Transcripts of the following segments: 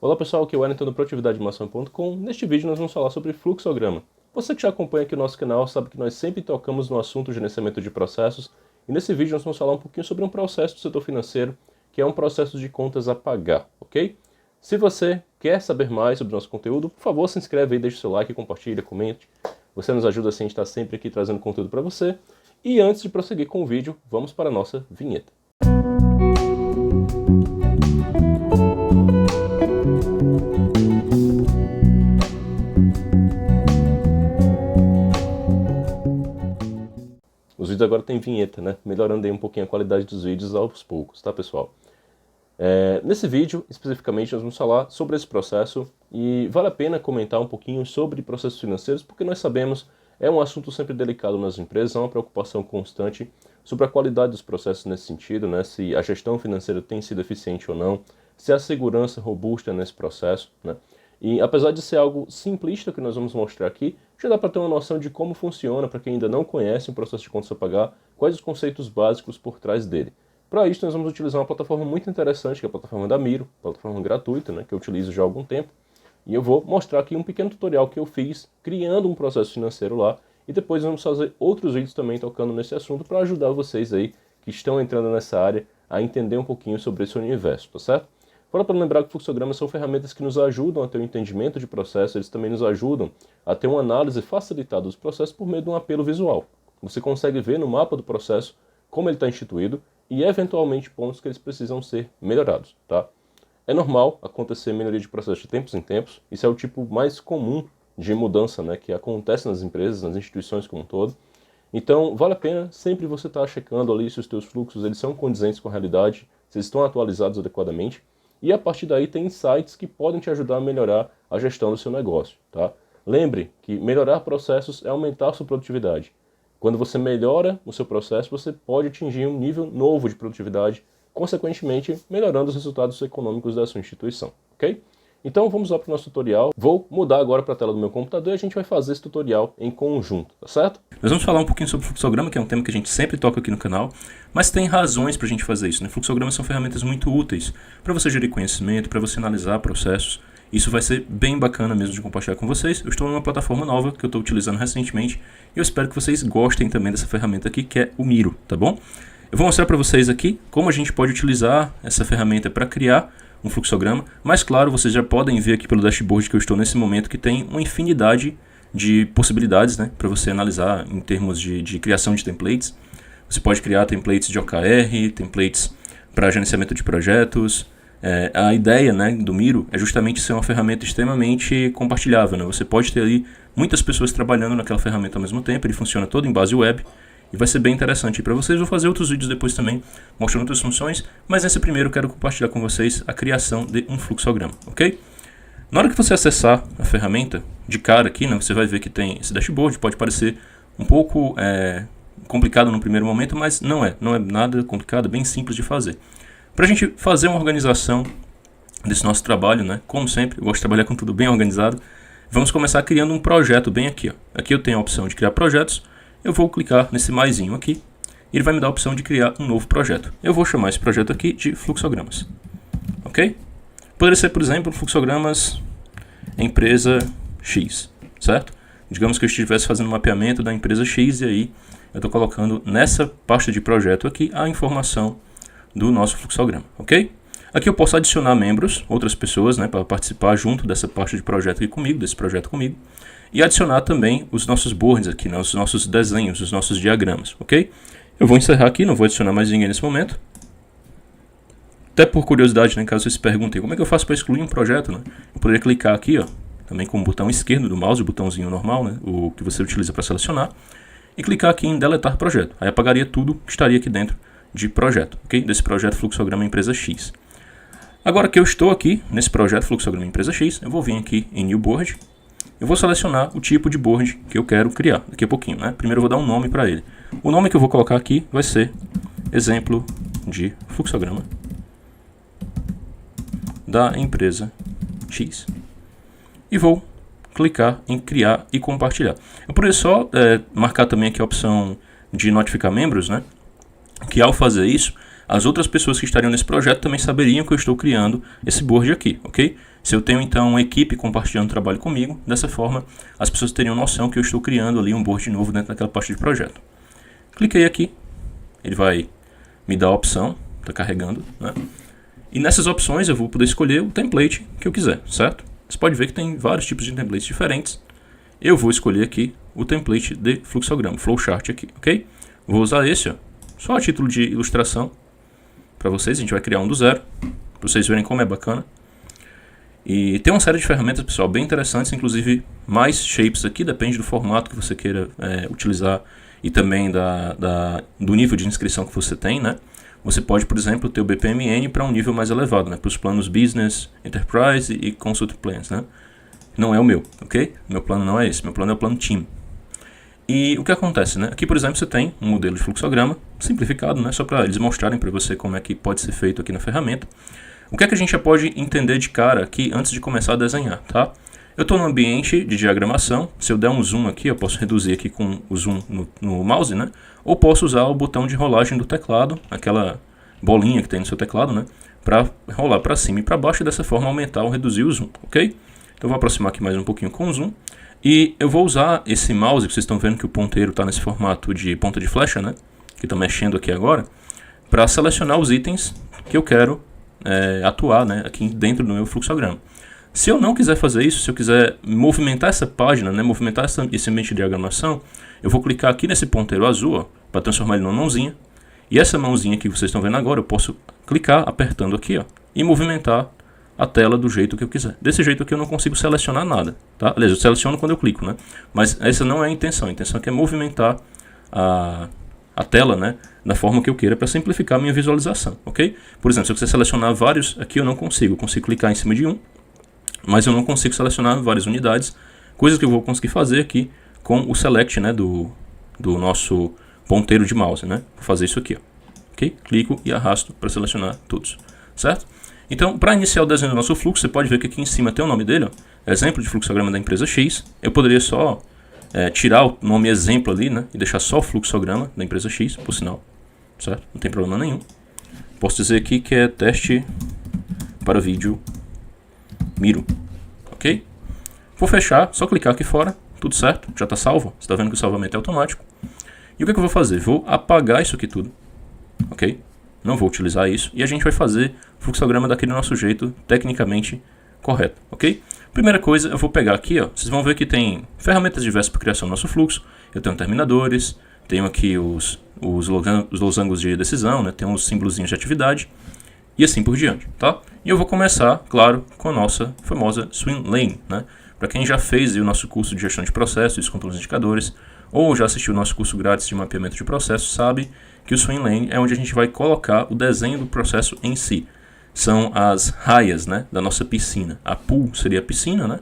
Olá pessoal, aqui é o Wellington do produtividademação.com. Neste vídeo nós vamos falar sobre fluxograma. Você que já acompanha aqui o nosso canal sabe que nós sempre tocamos no assunto de gerenciamento de processos, e nesse vídeo nós vamos falar um pouquinho sobre um processo do setor financeiro, que é um processo de contas a pagar, ok? Se você quer saber mais sobre o nosso conteúdo, por favor se inscreve aí, deixe o seu like, compartilha, comente. Você nos ajuda assim a estar sempre aqui trazendo conteúdo para você. E antes de prosseguir com o vídeo, vamos para a nossa vinheta. Os vídeos agora tem vinheta, né? Melhorando aí um pouquinho a qualidade dos vídeos aos poucos, tá pessoal? Nesse vídeo, especificamente, nós vamos falar sobre esse processo e vale a pena comentar um pouquinho sobre processos financeiros, porque nós sabemos, é um assunto sempre delicado nas empresas, há uma preocupação constante sobre a qualidade dos processos nesse sentido, né? Se a gestão financeira tem sido eficiente ou não, se há segurança robusta nesse processo, né? E apesar de ser algo simplista que nós vamos mostrar aqui, já dá para ter uma noção de como funciona, para quem ainda não conhece o processo de contas a pagar, quais os conceitos básicos por trás dele. Para isso nós vamos utilizar uma plataforma muito interessante, que é a plataforma da Miro, plataforma gratuita, né, que eu utilizo já há algum tempo. E eu vou mostrar aqui um pequeno tutorial que eu fiz, criando um processo financeiro lá, e depois vamos fazer outros vídeos também tocando nesse assunto para ajudar vocês aí que estão entrando nessa área a entender um pouquinho sobre esse universo, tá certo? Fora para lembrar que fluxogramas são ferramentas que nos ajudam a ter um entendimento de processo, eles também nos ajudam a ter uma análise facilitada dos processos por meio de um apelo visual. Você consegue ver no mapa do processo como ele está instituído e, eventualmente, pontos que eles precisam ser melhorados, tá? É normal acontecer melhoria de processo de tempos em tempos, isso é o tipo mais comum de mudança, né, que acontece nas empresas, nas instituições como um todo. Então, vale a pena sempre você estar checando ali se os teus fluxos eles são condizentes com a realidade, se eles estão atualizados adequadamente. E a partir daí tem insights que podem te ajudar a melhorar a gestão do seu negócio, tá? Lembre que melhorar processos é aumentar a sua produtividade. Quando você melhora o seu processo, você pode atingir um nível novo de produtividade, consequentemente melhorando os resultados econômicos da sua instituição, ok? Então vamos lá para o nosso tutorial. Vou mudar agora para a tela do meu computador e a gente vai fazer esse tutorial em conjunto, tá certo? Nós vamos falar um pouquinho sobre fluxograma, que é um tema que a gente sempre toca aqui no canal, mas tem razões para a gente fazer isso, né? Fluxogramas são ferramentas muito úteis para você gerir conhecimento, para você analisar processos. Isso vai ser bem bacana mesmo de compartilhar com vocês. Eu estou numa plataforma nova que eu estou utilizando recentemente e eu espero que vocês gostem também dessa ferramenta aqui, que é o Miro, tá bom? Eu vou mostrar para vocês aqui como a gente pode utilizar essa ferramenta para criar um fluxograma, mas claro, vocês já podem ver aqui pelo dashboard que eu estou nesse momento que tem uma infinidade de possibilidades, né, para você analisar em termos de criação de templates. Você pode criar templates de OKR, templates para gerenciamento de projetos. A ideia, né, do Miro é justamente ser uma ferramenta extremamente compartilhável, né? Você pode ter ali muitas pessoas trabalhando naquela ferramenta ao mesmo tempo, ele funciona todo em base web. E vai ser bem interessante para vocês. Vou fazer outros vídeos depois também, mostrando outras funções. Mas nesse primeiro eu quero compartilhar com vocês a criação de um fluxograma, ok? Na hora que você acessar a ferramenta, de cara aqui, né, você vai ver que tem esse dashboard. Pode parecer um pouco complicado no primeiro momento, mas não é nada complicado, é bem simples de fazer. Para a gente fazer uma organização desse nosso trabalho, né, como sempre, eu gosto de trabalhar com tudo bem organizado. Vamos começar criando um projeto bem aqui, ó. Aqui eu tenho a opção de criar projetos. Eu vou clicar nesse maisinho aqui e ele vai me dar a opção de criar um novo projeto. Eu vou chamar esse projeto aqui de fluxogramas, ok? Poderia ser, por exemplo, fluxogramas empresa X, certo? Digamos que eu estivesse fazendo um mapeamento da empresa X e aí eu estou colocando nessa pasta de projeto aqui a informação do nosso fluxograma, ok? Aqui eu posso adicionar membros, outras pessoas, né, para participar junto dessa pasta de projeto aqui comigo, desse projeto comigo. E adicionar também os nossos boards aqui, né, os nossos desenhos, os nossos diagramas, ok? Eu vou encerrar aqui, não vou adicionar mais ninguém nesse momento. Até por curiosidade, né, caso vocês se perguntem, como é que eu faço para excluir um projeto, né? Eu poderia clicar aqui, ó, também com o botão esquerdo do mouse, o botãozinho normal, né, o que você utiliza para selecionar, e clicar aqui em deletar projeto. Aí apagaria tudo que estaria aqui dentro de projeto, ok? Desse projeto fluxograma empresa X. Agora que eu estou aqui nesse projeto fluxograma empresa X, eu vou vir aqui em New Board. Eu vou selecionar o tipo de board que eu quero criar daqui a pouquinho, né? Primeiro eu vou dar um nome para ele. O nome que eu vou colocar aqui vai ser exemplo de fluxograma da empresa X. E vou clicar em criar e compartilhar. Eu poderia só marcar também aqui a opção de notificar membros, né? Que ao fazer isso, as outras pessoas que estariam nesse projeto também saberiam que eu estou criando esse board aqui, ok? Se eu tenho então uma equipe compartilhando trabalho comigo, dessa forma as pessoas teriam noção que eu estou criando ali um board novo dentro daquela parte de projeto. Cliquei aqui, ele vai me dar a opção, está carregando, né? E nessas opções eu vou poder escolher o template que eu quiser, certo? Você pode ver que tem vários tipos de templates diferentes. Eu vou escolher aqui o template de fluxograma, flowchart aqui, ok? Vou usar esse, ó, só a título de ilustração para vocês. A gente vai criar um do zero, para vocês verem como é bacana. E tem uma série de ferramentas, pessoal, bem interessantes, inclusive mais shapes aqui, depende do formato que você queira utilizar e também do nível de inscrição que você tem, né? Você pode, por exemplo, ter o BPMN para um nível mais elevado, né? Para os planos Business, Enterprise e Consult Plans, né? Não é o meu, ok? Meu plano não é esse, meu plano é o plano Team. E o que acontece, né? Aqui, por exemplo, você tem um modelo de fluxograma simplificado, né? Só para eles mostrarem para você como é que pode ser feito aqui na ferramenta. O que é que a gente já pode entender de cara aqui antes de começar a desenhar, tá? Eu estou no ambiente de diagramação. Se eu der um zoom aqui, eu posso reduzir aqui com o zoom no mouse, né? Ou posso usar o botão de rolagem do teclado, aquela bolinha que tem no seu teclado, né? Para rolar para cima e para baixo e dessa forma aumentar ou reduzir o zoom, ok? Então eu vou aproximar aqui mais um pouquinho com o zoom. E eu vou usar esse mouse, que vocês estão vendo que o ponteiro está nesse formato de ponta de flecha, né? Que estou mexendo aqui agora, para selecionar os itens que eu quero atuar, né? Aqui dentro do meu fluxograma. Se eu não quiser fazer isso, se eu quiser movimentar essa página, né? Movimentar esse ambiente de diagramação, eu vou clicar aqui nesse ponteiro azul, para transformar ele numa mãozinha. E essa mãozinha que vocês estão vendo agora, eu posso clicar apertando aqui, ó, e movimentar a tela do jeito que eu quiser. Desse jeito aqui eu não consigo selecionar nada, tá? Aliás, eu seleciono quando eu clico, né? Mas essa não é a intenção. A intenção aqui é movimentar a tela, né, da forma que eu queira para simplificar a minha visualização, ok? Por exemplo, se eu quiser selecionar vários, aqui eu não consigo. Eu consigo clicar em cima de um, mas eu não consigo selecionar várias unidades, coisas que eu vou conseguir fazer aqui com o select, né, do nosso ponteiro de mouse, né? Vou fazer isso aqui, ó, ok? Clico e arrasto para selecionar todos, certo? Então, para iniciar o desenho do nosso fluxo, você pode ver que aqui em cima tem o nome dele, ó, exemplo de fluxograma da empresa X. Eu poderia só tirar o nome exemplo ali, né, e deixar só o fluxograma da empresa X, por sinal, certo? Não tem problema nenhum. Posso dizer aqui que é teste para vídeo Miro, ok? Vou fechar, só clicar aqui fora, tudo certo, já está salvo. Você está vendo que o salvamento é automático. E o que eu vou fazer? Vou apagar isso aqui tudo, ok? Não vou utilizar isso e a gente vai fazer o fluxograma daquele nosso jeito, tecnicamente correto, ok? Primeira coisa, eu vou pegar aqui, ó, vocês vão ver que tem ferramentas diversas para criação do nosso fluxo. Eu tenho terminadores, tenho aqui os losangos de decisão, né? Tenho os símbolozinhos de atividade e assim por diante, tá? E eu vou começar, claro, com a nossa famosa Swim Lane, né? Para quem já fez o nosso curso de gestão de processos com os indicadores, ou já assistiu o nosso curso grátis de mapeamento de processos, sabe que o Swim Lane é onde a gente vai colocar o desenho do processo em si. São as raias, né, da nossa piscina. A pool seria a piscina, né?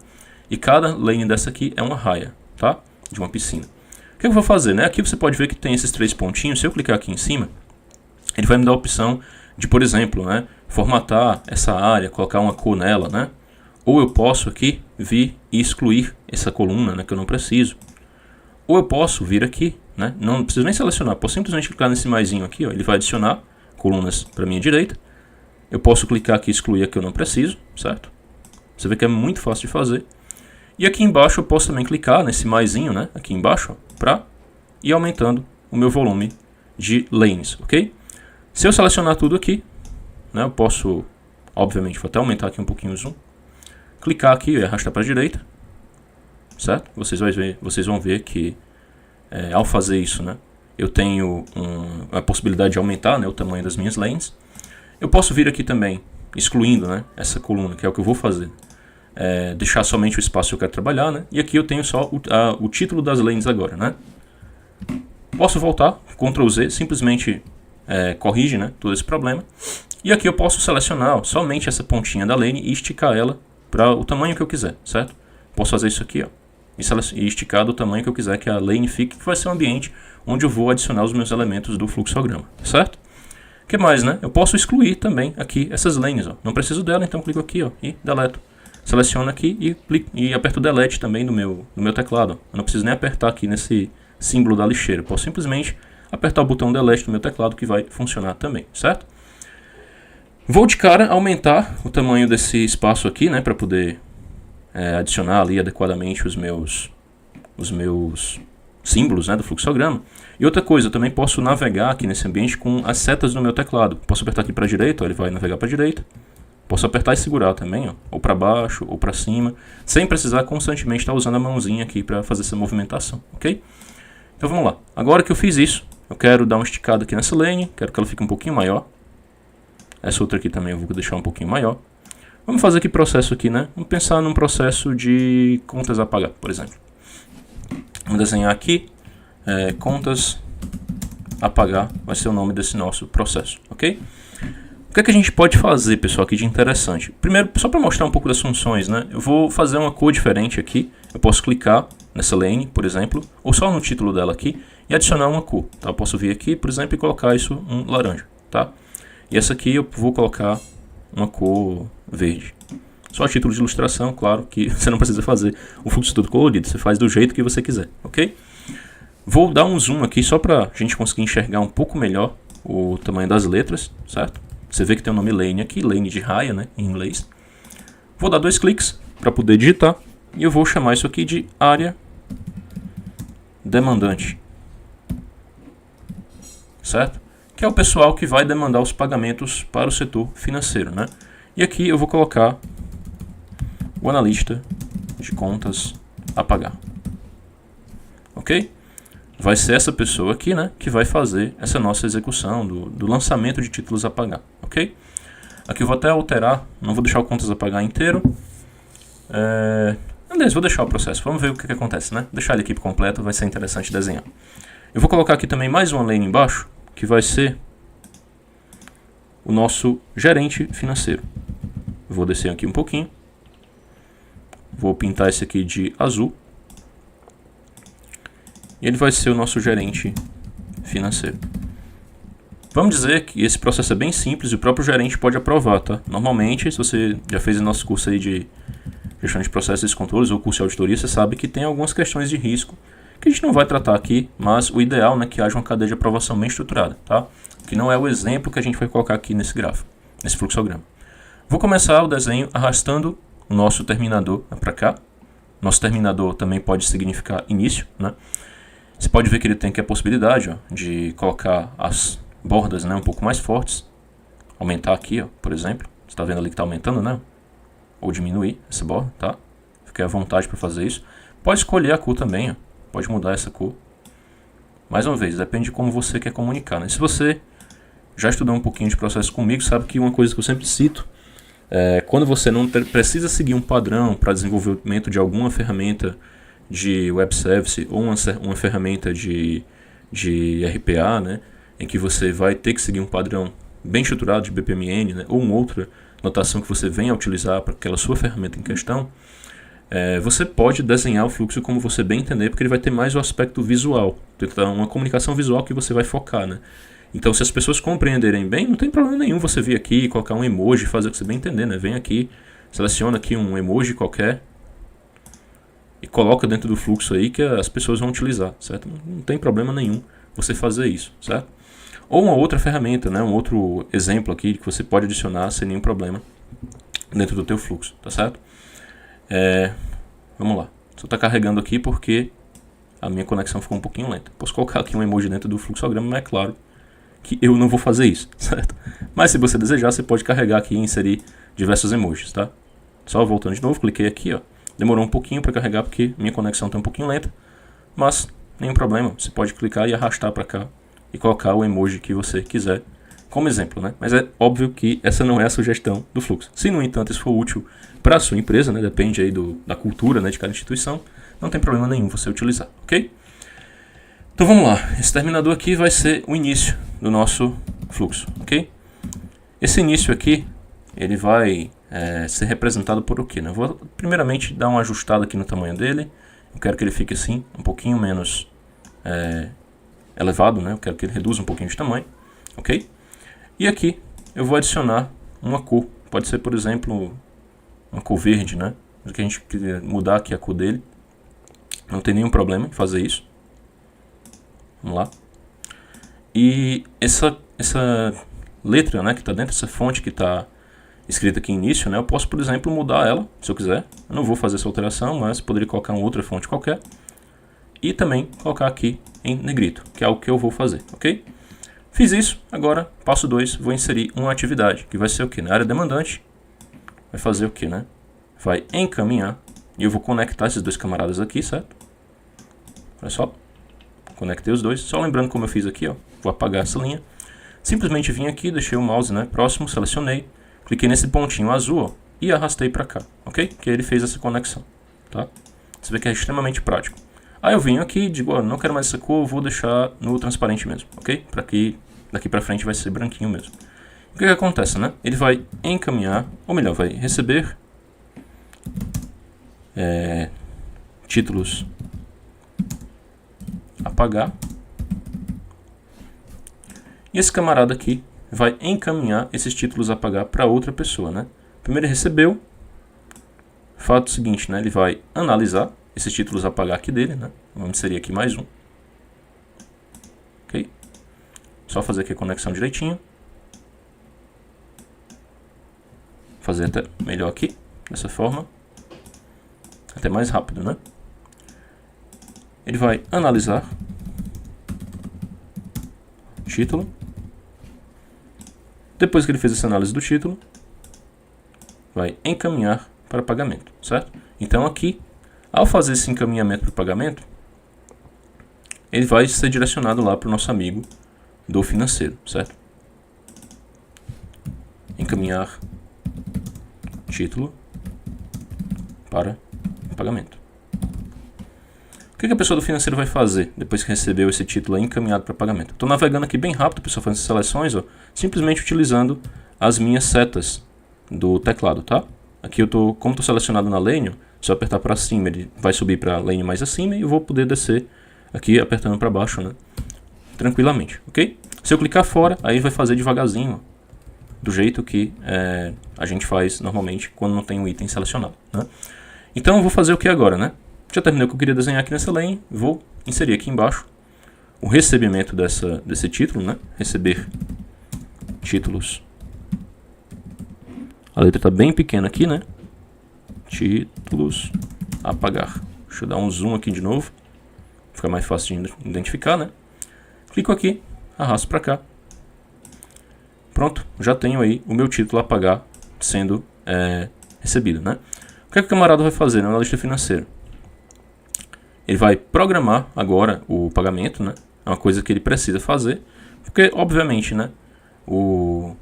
E cada lane dessa aqui é uma raia, tá? De uma piscina. O que eu vou fazer, né? Aqui você pode ver que tem esses três pontinhos. Se eu clicar aqui em cima, ele vai me dar a opção de, por exemplo, né, formatar essa área, colocar uma cor nela, né? Ou eu posso aqui vir e excluir essa coluna, né, que eu não preciso. Ou eu posso vir aqui, né? Não preciso nem selecionar, posso simplesmente clicar nesse maisinho aqui, ó, ele vai adicionar colunas para a minha direita. Eu posso clicar aqui e excluir a que eu não preciso, certo? Você vê que é muito fácil de fazer. E aqui embaixo eu posso também clicar nesse maisinho, né? Aqui embaixo, para ir aumentando o meu volume de lanes, ok? Se eu selecionar tudo aqui, né? Eu posso, obviamente, vou até aumentar aqui um pouquinho o zoom. Clicar aqui e arrastar para a direita, certo? Vocês vão ver que ao fazer isso, né? Eu tenho a possibilidade de aumentar, né, o tamanho das minhas lanes. Eu posso vir aqui também, excluindo, né, essa coluna, que é o que eu vou fazer. Deixar somente o espaço que eu quero trabalhar, né? E aqui eu tenho só o título das lanes agora, né? Posso voltar, Ctrl Z, simplesmente corrige, né, todo esse problema. E aqui eu posso selecionar somente essa pontinha da lane e esticar ela para o tamanho que eu quiser, certo? Posso fazer isso aqui, ó, e esticar do tamanho que eu quiser que a lane fique, que vai ser um ambiente onde eu vou adicionar os meus elementos do fluxograma, certo? O que mais, né? Eu posso excluir também aqui essas lanes, ó. Não preciso dela, então clico aqui, ó, e deleto. Seleciono aqui e aperto Delete também no meu teclado. Eu não preciso nem apertar aqui nesse símbolo da lixeira. Posso simplesmente apertar o botão Delete no meu teclado que vai funcionar também, certo? Vou de cara aumentar o tamanho desse espaço aqui, né, para poder adicionar ali adequadamente os meus símbolos, né, do fluxograma. E outra coisa, eu também posso navegar aqui nesse ambiente com as setas do meu teclado. Posso apertar aqui para a direita, ó, ele vai navegar para a direita. Posso apertar e segurar também, ó, ou para baixo, ou para cima, sem precisar constantemente estar usando a mãozinha aqui para fazer essa movimentação, ok? Então vamos lá. Agora que eu fiz isso, eu quero dar uma esticada aqui nessa lane, quero que ela fique um pouquinho maior. Essa outra aqui também eu vou deixar um pouquinho maior. Vamos fazer aqui processo aqui, né? Vamos pensar num processo de contas a pagar, por exemplo. Vamos desenhar aqui, contas a pagar, vai ser o nome desse nosso processo, ok? O que é que a gente pode fazer, pessoal, aqui de interessante? Primeiro, só para mostrar um pouco das funções, né? Eu vou fazer uma cor diferente aqui. Eu posso clicar nessa lane, por exemplo, ou só no título dela aqui, e adicionar uma cor, tá? Eu posso vir aqui, por exemplo, e colocar isso um laranja, tá? E essa aqui eu vou colocar uma cor verde. Só a título de ilustração, claro que você não precisa fazer o fluxo todo colorido, você faz do jeito que você quiser, ok? Vou dar um zoom aqui só para a gente conseguir enxergar um pouco melhor o tamanho das letras, certo? Você vê que tem o nome lane aqui, lane de raia, né, em inglês. Vou dar 2 cliques para poder digitar e eu vou chamar isso aqui de área demandante, certo? Que é o pessoal que vai demandar os pagamentos para o setor financeiro, né? E aqui eu vou colocar o analista de contas a pagar, ok? Vai ser essa pessoa aqui, né, que vai fazer essa nossa execução do lançamento de títulos a pagar, ok? Aqui eu vou até alterar, não vou deixar o contas a pagar inteiro. Aliás, vou deixar o processo, vamos ver o que acontece, né? Deixar ele aqui por completo, vai ser interessante desenhar. Eu vou colocar aqui também mais uma lane embaixo, que vai ser o nosso gerente financeiro. Vou descer aqui um pouquinho. Vou pintar esse aqui de azul. E ele vai ser o nosso gerente financeiro. Vamos dizer que esse processo é bem simples e o próprio gerente pode aprovar, tá? Normalmente, se você já fez o nosso curso aí de gestão de processos e controles ou curso de auditoria, você sabe que tem algumas questões de risco que a gente não vai tratar aqui, mas o ideal é que haja uma cadeia de aprovação bem estruturada, tá? Que não é o exemplo que a gente vai colocar aqui nesse gráfico, nesse fluxograma. Vou começar o desenho arrastando o nosso terminador para cá. Nosso terminador também pode significar início, né? Você pode ver que ele tem aqui a possibilidade, ó, de colocar as bordas, né, um pouco mais fortes. Aumentar aqui, ó, por exemplo. Você está vendo ali que está aumentando, né? Ou diminuir essa borda, tá? Fique à vontade para fazer isso. Pode escolher a cor também, ó. Pode mudar essa cor. Mais uma vez, depende de como você quer comunicar, né? Se você já estudou um pouquinho de processo comigo, sabe que uma coisa que eu sempre cito quando você não precisa seguir um padrão para desenvolvimento de alguma ferramenta de web service ou uma ferramenta de RPA, né, em que você vai ter que seguir um padrão bem estruturado de BPMN, né, ou uma outra notação que você venha a utilizar para aquela sua ferramenta em questão, você pode desenhar o fluxo como você bem entender, porque ele vai ter mais o aspecto visual, então, uma comunicação visual que você vai focar, né? Então, se as pessoas compreenderem bem, não tem problema nenhum você vir aqui e colocar um emoji, fazer o que você bem entender, né? Vem aqui, seleciona aqui um emoji qualquer e coloca dentro do fluxo aí que as pessoas vão utilizar, certo? Não tem problema nenhum você fazer isso, certo? Ou uma outra ferramenta, né? Um outro exemplo aqui que você pode adicionar sem nenhum problema dentro do teu fluxo, tá certo? Vamos lá. Só está carregando aqui porque a minha conexão ficou um pouquinho lenta. Posso colocar aqui um emoji dentro do fluxograma, mas é claro que eu não vou fazer isso, certo? Mas se você desejar, você pode carregar aqui e inserir diversos emojis, tá? Só voltando de novo, cliquei aqui, ó. Demorou um pouquinho para carregar porque minha conexão está um pouquinho lenta, mas nenhum problema, você pode clicar e arrastar para cá e colocar o emoji que você quiser como exemplo, né? Mas é óbvio que essa não é a sugestão do fluxo. Se, no entanto, isso for útil para a sua empresa, né? Depende aí da cultura, né, de cada instituição, não tem problema nenhum você utilizar, ok? Então vamos lá, esse terminador aqui vai ser o início do nosso fluxo, ok? Esse início aqui, ele vai ser representado por o quê? Eu vou primeiramente dar uma ajustada aqui no tamanho dele, eu quero que ele fique assim, um pouquinho menos elevado, né? Eu quero que ele reduza um pouquinho de tamanho, ok? E aqui eu vou adicionar uma cor, pode ser por exemplo uma cor verde, né? Que a gente quiser mudar aqui a cor dele, não tem nenhum problema em fazer isso. Vamos lá. E essa letra, né, que está dentro dessa fonte que está escrita aqui início, né, eu posso, por exemplo, mudar ela, se eu quiser. Eu não vou fazer essa alteração, mas poderia colocar uma outra fonte qualquer. E também colocar aqui em negrito, que é o que eu vou fazer, ok? Fiz isso, agora, passo 2, vou inserir uma atividade, que vai ser o que? Na área demandante, vai fazer o que, né? Vai encaminhar, e eu vou conectar esses dois camaradas aqui, certo? Olha só, conectei os dois, só lembrando como eu fiz aqui, ó, vou apagar essa linha. Simplesmente vim aqui, deixei o mouse, né, próximo, selecionei, cliquei nesse pontinho azul, ó, e arrastei para cá, ok? Que ele fez essa conexão, tá? Você vê que é extremamente prático. Aí eu venho aqui e digo, ó, não quero mais essa cor, vou deixar no transparente mesmo, ok? Para que daqui para frente vai ser branquinho mesmo. O que acontece, né? Ele vai encaminhar, ou melhor, vai receber títulos apagar. E esse camarada aqui vai encaminhar esses títulos apagar para outra pessoa, né? Primeiro ele recebeu, fato seguinte, né? Ele vai analisar esses títulos apagar aqui dele, né? Vamos inserir aqui mais um. Ok? Só fazer aqui a conexão direitinho. Fazer até melhor aqui, dessa forma. Até mais rápido, né? Ele vai analisar título. Depois que ele fez essa análise do título, vai encaminhar para pagamento, certo? Então aqui, ao fazer esse encaminhamento para o pagamento, ele vai ser direcionado lá para o nosso amigo do financeiro, certo? Encaminhar título para pagamento. O que a pessoa do financeiro vai fazer depois que recebeu esse título encaminhado para pagamento? Estou navegando aqui bem rápido, pessoal, fazendo seleções, ó, simplesmente utilizando as minhas setas do teclado, tá? Aqui como estou selecionado na lane, se eu apertar para cima, ele vai subir para a lane mais acima e eu vou poder descer aqui apertando para baixo, né? Tranquilamente, ok? Se eu clicar fora, aí vai fazer devagarzinho, do jeito que a gente faz normalmente quando não tem um item selecionado, né? Então eu vou fazer o que agora, né? Já terminei o que eu queria desenhar aqui nessa lane, vou inserir aqui embaixo o recebimento desse título, né? Receber títulos. A letra está bem pequena aqui, né? Títulos apagar. Deixa eu dar um zoom aqui de novo, fica mais fácil de identificar, né? Clico aqui, arrasto para cá. Pronto, já tenho aí o meu título apagar sendo recebido, né? O que o camarada vai fazer na lista financeira? Ele vai programar agora o pagamento, né? É uma coisa que ele precisa fazer, porque obviamente, né?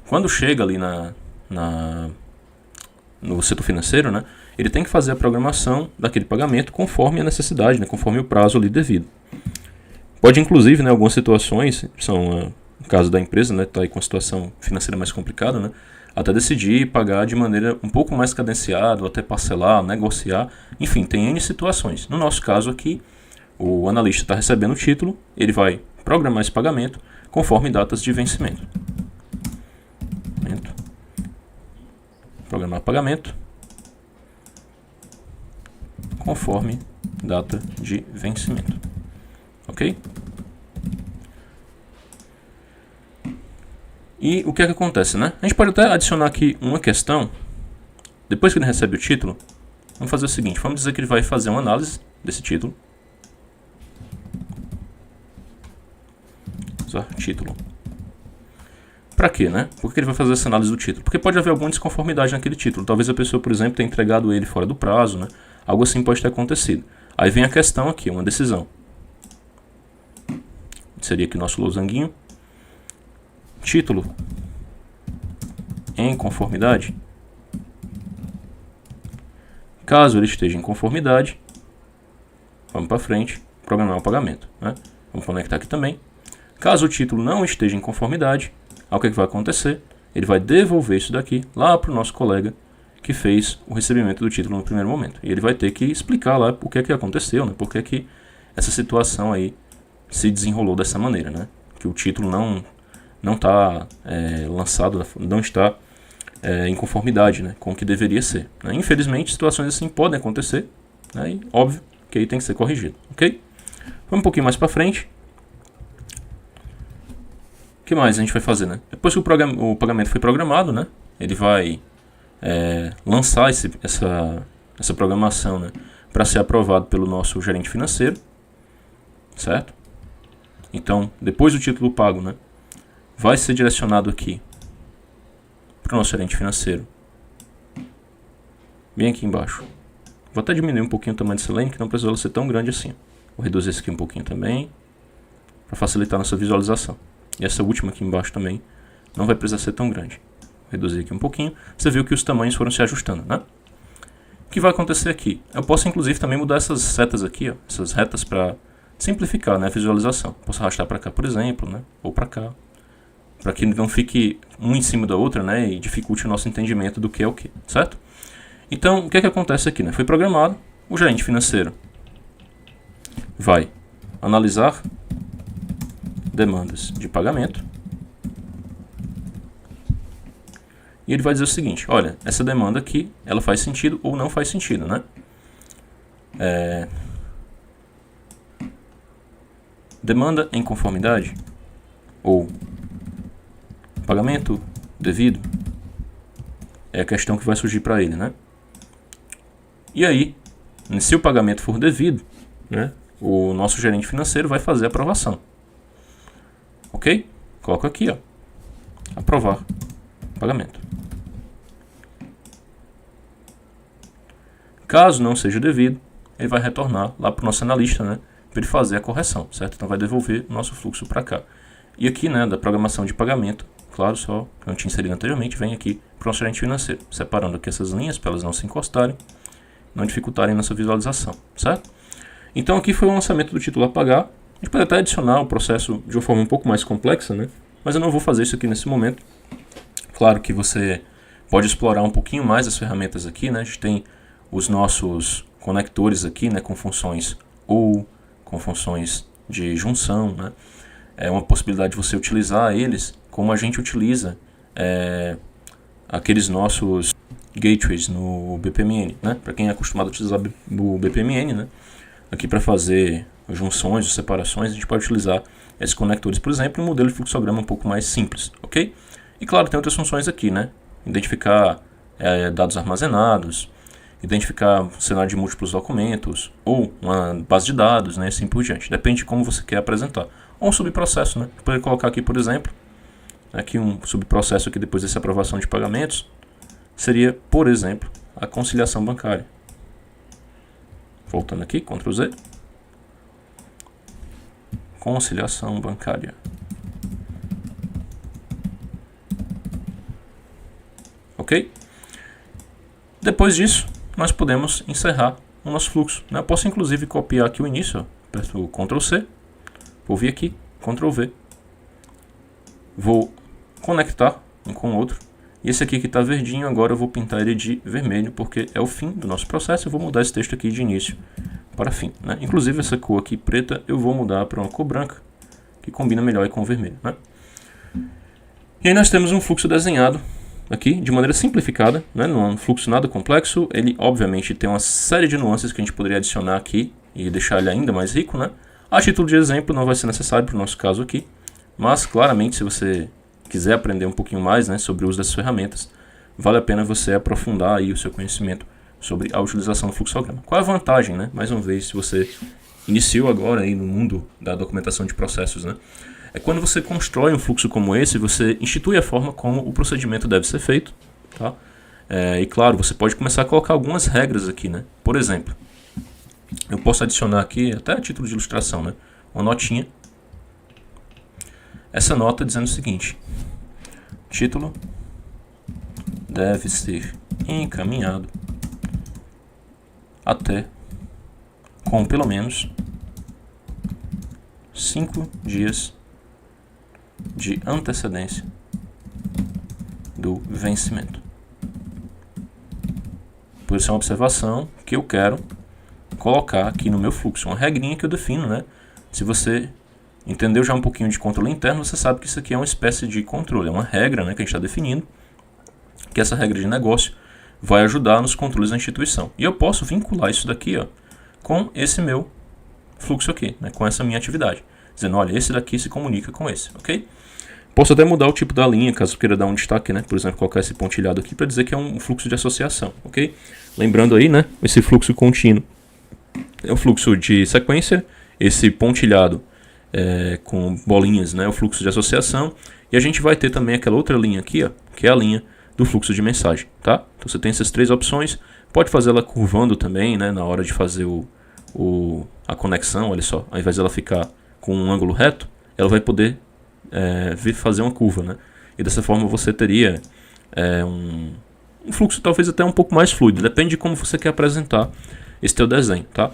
Quando chega ali no setor financeiro, né? Ele tem que fazer a programação daquele pagamento conforme a necessidade, né? Conforme o prazo ali devido. Pode inclusive, né? Algumas situações são no caso da empresa, né? Está aí com a situação financeira mais complicada, né? Até decidir pagar de maneira um pouco mais cadenciada, ou até parcelar, negociar, enfim, tem N situações. No nosso caso aqui, o analista está recebendo o título, ele vai programar esse pagamento conforme datas de vencimento. Programar pagamento conforme data de vencimento. Ok? E o que é que acontece, né? A gente pode até adicionar aqui uma questão. Depois que ele recebe o título, vamos fazer o seguinte. Vamos dizer que ele vai fazer uma análise desse título. Usar título. Para quê, né? Por que ele vai fazer essa análise do título? Porque pode haver alguma desconformidade naquele título. Talvez a pessoa, por exemplo, tenha entregado ele fora do prazo, né? Algo assim pode ter acontecido. Aí vem a questão aqui, uma decisão. Seria aqui o nosso losanguinho. Título em conformidade. Caso ele esteja em conformidade, vamos para frente, programar o pagamento, né? Vamos conectar aqui também. Caso o título não esteja em conformidade, o que vai acontecer? Ele vai devolver isso daqui lá para o nosso colega que fez o recebimento do título no primeiro momento. E ele vai ter que explicar lá o que é que aconteceu, né? Por que essa situação aí se desenrolou dessa maneira, né? Que o título não está lançado, não está em conformidade, né, com o que deveria ser, né? Infelizmente, situações assim podem acontecer, né, e óbvio que aí tem que ser corrigido, ok? Vamos um pouquinho mais para frente. que mais a gente vai fazer, né? Depois que o pagamento foi programado, né? Ele vai lançar essa programação, né? Para ser aprovado pelo nosso gerente financeiro, certo? Então, depois do título pago, né? Vai ser direcionado aqui para o nosso gerente financeiro, bem aqui embaixo. Vou até diminuir um pouquinho o tamanho dessa lane, que não precisa ser tão grande assim. Vou reduzir esse aqui um pouquinho também, para facilitar nossa visualização. E essa última aqui embaixo também não vai precisar ser tão grande. Vou reduzir aqui um pouquinho. Você viu que os tamanhos foram se ajustando, né? O que vai acontecer aqui? Eu posso inclusive também mudar essas setas aqui, ó, essas retas, para simplificar, né, a visualização. Posso arrastar para cá, por exemplo, né, ou para cá, para que não fique um em cima da outra, né, e dificulte o nosso entendimento do que é o que, certo? Então, o que é que acontece aqui, né? Foi programado, o gerente financeiro vai analisar demandas de pagamento e ele vai dizer o seguinte: olha, essa demanda aqui, ela faz sentido ou não faz sentido, né? Demanda em conformidade ou pagamento devido é a questão que vai surgir para ele, né? E aí, se o pagamento for devido, né, o nosso gerente financeiro vai fazer a aprovação. Ok? Coloco aqui, ó, aprovar pagamento. Caso não seja devido, ele vai retornar lá para o nosso analista, né, para ele fazer a correção, certo? Então vai devolver o nosso fluxo para cá. E aqui, né, da programação de pagamento, claro, só que eu não tinha inserido anteriormente, vem aqui para o nosso gerente financeiro, separando aqui essas linhas para elas não se encostarem, não dificultarem nossa visualização, certo? Então aqui foi o lançamento do título a pagar. A gente pode até adicionar o processo de uma forma um pouco mais complexa, né? Mas eu não vou fazer isso aqui nesse momento. Claro que você pode explorar um pouquinho mais as ferramentas aqui, né? A gente tem os nossos conectores aqui, né, com funções ou com funções de junção, né? É uma possibilidade de você utilizar eles como a gente utiliza aqueles nossos gateways no BPMN, né? Para quem é acostumado a utilizar o BPMN, né? Aqui para fazer junções ou separações, a gente pode utilizar esses conectores, por exemplo, um modelo de fluxograma um pouco mais simples, ok? E claro, tem outras funções aqui, né? Identificar dados armazenados, identificar cenário de múltiplos documentos, ou uma base de dados, né? Assim por diante. Depende de como você quer apresentar. Ou um subprocesso, né? Poderia colocar aqui, por exemplo, aqui um subprocesso aqui depois dessa aprovação de pagamentos, seria, por exemplo, a conciliação bancária. Voltando aqui, Ctrl Z. Conciliação bancária. Ok? Depois disso, nós podemos encerrar o nosso fluxo, né? Eu posso inclusive copiar aqui o início, ó. Aperto o Ctrl C, vou vir aqui, Ctrl V, vou conectar um com o outro. E esse aqui que está verdinho, agora eu vou pintar ele de vermelho, porque é o fim do nosso processo. Eu vou mudar esse texto aqui de início para fim, né? Inclusive essa cor aqui preta eu vou mudar para uma cor branca, que combina melhor aí com o vermelho, né? E aí nós temos um fluxo desenhado aqui de maneira simplificada, né? Não é um fluxo nada complexo. Ele obviamente tem uma série de nuances que a gente poderia adicionar aqui e deixar ele ainda mais rico, né? A título de exemplo não vai ser necessário para o nosso caso aqui, mas claramente se você quiser aprender um pouquinho mais, né, sobre o uso dessas ferramentas, vale a pena você aprofundar aí o seu conhecimento sobre a utilização do fluxograma. Qual é a vantagem, né? Mais uma vez, se você iniciou agora aí no mundo da documentação de processos, né? É quando você constrói um fluxo como esse, você institui a forma como o procedimento deve ser feito, tá? E claro, você pode começar a colocar algumas regras aqui, né? Por exemplo, eu posso adicionar aqui, até a título de ilustração, né, uma notinha. Essa nota dizendo o seguinte: título deve ser encaminhado até com pelo menos 5 dias de antecedência do vencimento. Por isso é uma observação que eu quero colocar aqui no meu fluxo, uma regrinha que eu defino, né? Se você entendeu já um pouquinho de controle interno, você sabe que isso aqui é uma espécie de controle, é uma regra, né, que a gente está definindo, que essa regra de negócio vai ajudar nos controles da instituição. E eu posso vincular isso daqui, ó, com esse meu fluxo aqui, né, com essa minha atividade, dizendo, olha, esse daqui se comunica com esse, ok? Posso até mudar o tipo da linha, caso queira dar um destaque, né? Por exemplo, colocar esse pontilhado aqui para dizer que é um fluxo de associação, ok? Lembrando aí, né? Esse fluxo contínuo é o fluxo de sequência, esse pontilhado com bolinhas, né? É o fluxo de associação. E a gente vai ter também aquela outra linha aqui, ó, que é a linha do fluxo de mensagem, tá? Então você tem essas três opções. Pode fazer ela curvando também, né? Na hora de fazer a conexão, olha só. Ao invés dela ficar com um ângulo reto, ela vai poder fazer uma curva, né? E dessa forma você teria um fluxo talvez até um pouco mais fluido. Depende de como você quer apresentar esse teu desenho, tá?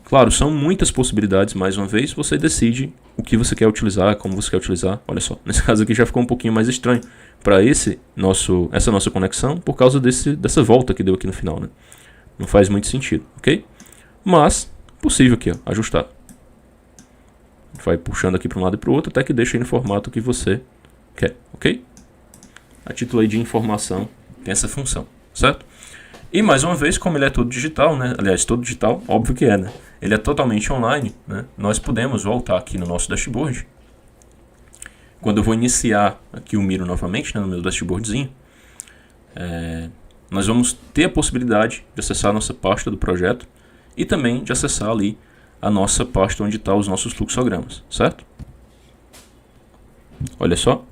Claro, são muitas possibilidades. Mais uma vez, você decide o que você quer utilizar, como você quer utilizar. Olha só, nesse caso aqui já ficou um pouquinho mais estranho para essa nossa conexão por causa dessa volta que deu aqui no final, né? Não faz muito sentido, ok? Mas, possível aqui, ó, ajustar. Vai puxando aqui para um lado e para o outro até que deixa aí no formato que você quer, ok? A título aí de informação tem essa função, certo? E mais uma vez, como ele é todo digital, né? Aliás, todo digital, óbvio que é, né? Ele é totalmente online, né? Nós podemos voltar aqui no nosso dashboard. Quando eu vou iniciar aqui o Miro novamente, né, no meu dashboardzinho, nós vamos ter a possibilidade de acessar a nossa pasta do projeto e também de acessar ali a nossa pasta onde estão os nossos fluxogramas, certo? Olha só,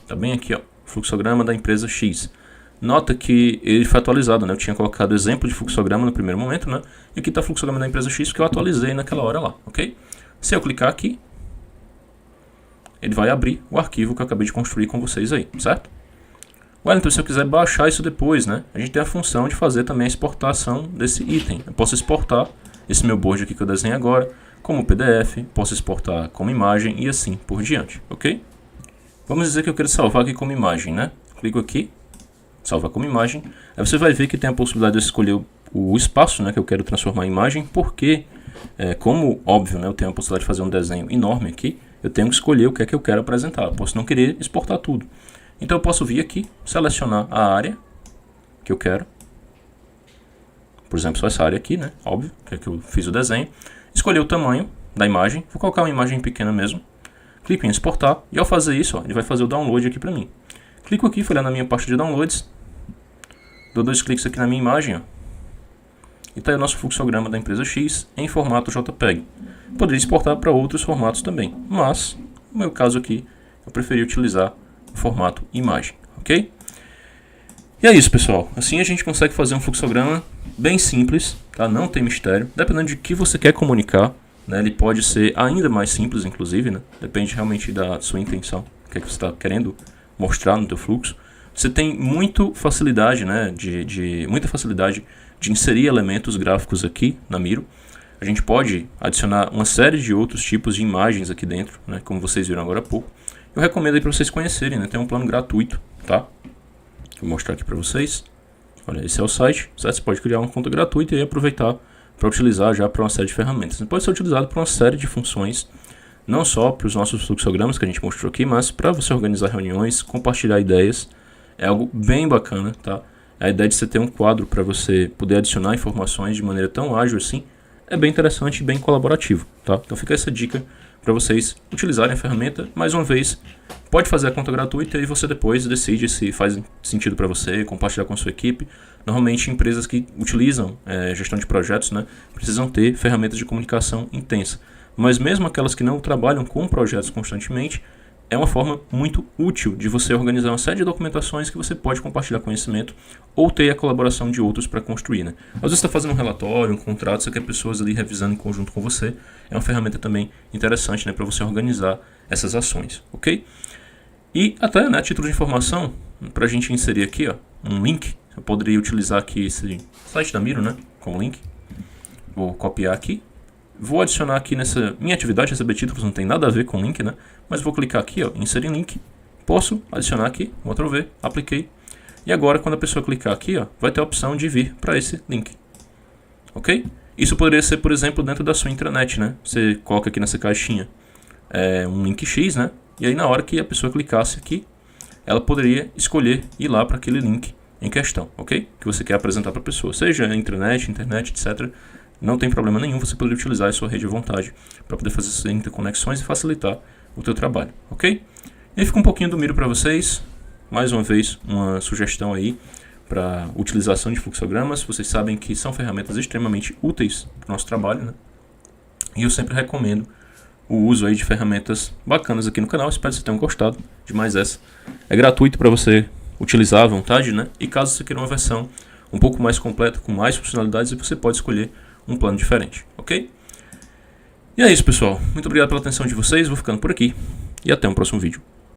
tá bem aqui, ó, fluxograma da empresa X. Nota que ele foi atualizado, né? Eu tinha colocado exemplo de fluxograma no primeiro momento, né? E aqui está o fluxograma da empresa X que eu atualizei naquela hora lá, ok? Se eu clicar aqui, ele vai abrir o arquivo que eu acabei de construir com vocês aí, certo? Então se eu quiser baixar isso depois, né? A gente tem a função de fazer também a exportação desse item. Eu posso exportar esse meu board aqui que eu desenhei agora como PDF, posso exportar como imagem e assim por diante, ok? Vamos dizer que eu quero salvar aqui como imagem, né? Clico aqui, salvar como imagem. Aí você vai ver que tem a possibilidade de escolher o espaço, né, que eu quero transformar em imagem, porque, como óbvio, né, eu tenho a possibilidade de fazer um desenho enorme aqui, eu tenho que escolher o que é que eu quero apresentar. Eu posso não querer exportar tudo. Então eu posso vir aqui, selecionar a área que eu quero. Por exemplo, só essa área aqui, né? Óbvio, que é que eu fiz o desenho. Escolher o tamanho da imagem. Vou colocar uma imagem pequena mesmo. Clico em exportar. E ao fazer isso, ó, ele vai fazer o download aqui para mim. Clico aqui, fui lá na minha pasta de downloads. Dou 2 cliques aqui na minha imagem, ó. E está aí o nosso fluxograma da empresa X em formato JPEG. Poderia exportar para outros formatos também. Mas, no meu caso aqui, eu preferi utilizar o formato imagem, ok? E é isso, pessoal. Assim a gente consegue fazer um fluxograma bem simples, tá? Não tem mistério. Dependendo de que você quer comunicar, né? Ele pode ser ainda mais simples, inclusive, né? Depende realmente da sua intenção, o que é que você está querendo mostrar no teu fluxo. Você tem muita facilidade, né? Muita facilidade de inserir elementos gráficos aqui na Miro. A gente pode adicionar uma série de outros tipos de imagens aqui dentro, né? Como vocês viram agora há pouco. Eu recomendo aí para vocês conhecerem, né? Tem um plano gratuito, tá? Vou mostrar aqui para vocês. Olha, esse é o site, certo? Você pode criar uma conta gratuita e aproveitar para utilizar já para uma série de ferramentas. Ele pode ser utilizado para uma série de funções, não só para os nossos fluxogramas que a gente mostrou aqui, mas para você organizar reuniões, compartilhar ideias. É algo bem bacana, tá? A ideia de você ter um quadro para você poder adicionar informações de maneira tão ágil assim é bem interessante e bem colaborativo, tá? Então fica essa dica para vocês utilizarem a ferramenta. Mais uma vez, pode fazer a conta gratuita e você depois decide se faz sentido para você compartilhar com a sua equipe. Normalmente empresas que utilizam gestão de projetos, né, precisam ter ferramentas de comunicação intensa. Mas mesmo aquelas que não trabalham com projetos constantemente, é uma forma muito útil de você organizar uma série de documentações que você pode compartilhar conhecimento ou ter a colaboração de outros para construir, né? Às vezes você está fazendo um relatório, um contrato, você quer pessoas ali revisando em conjunto com você. É uma ferramenta também interessante, né, para você organizar essas ações, ok? E até, né, a título de informação, para a gente inserir aqui, ó, um link, eu poderia utilizar aqui esse site da Miro, né, como link. Vou copiar aqui. Vou adicionar aqui nessa minha atividade, receber títulos, não tem nada a ver com link, né? Mas vou clicar aqui, ó, inserir link. Posso adicionar aqui, Ctrl+V, apliquei. E agora, quando a pessoa clicar aqui, ó, vai ter a opção de vir para esse link. Ok? Isso poderia ser, por exemplo, dentro da sua intranet, né? Você coloca aqui nessa caixinha um link X, né? E aí, na hora que a pessoa clicasse aqui, ela poderia escolher ir lá para aquele link em questão, ok? Que você quer apresentar para a pessoa. Seja intranet, internet, etc., não tem problema nenhum, você poderia utilizar a sua rede à vontade para poder fazer essas interconexões e facilitar o teu trabalho, ok? E aí fica um pouquinho do Miro para vocês. Mais uma vez, uma sugestão aí para utilização de fluxogramas. Vocês sabem que são ferramentas extremamente úteis para o nosso trabalho, né? E eu sempre recomendo o uso aí de ferramentas bacanas aqui no canal. Espero que vocês tenham gostado de mais essa. É gratuito para você utilizar à vontade, né? E caso você queira uma versão um pouco mais completa, com mais funcionalidades, você pode escolher um plano diferente, ok? E é isso, pessoal. Muito obrigado pela atenção de vocês. Vou ficando por aqui e até um próximo vídeo.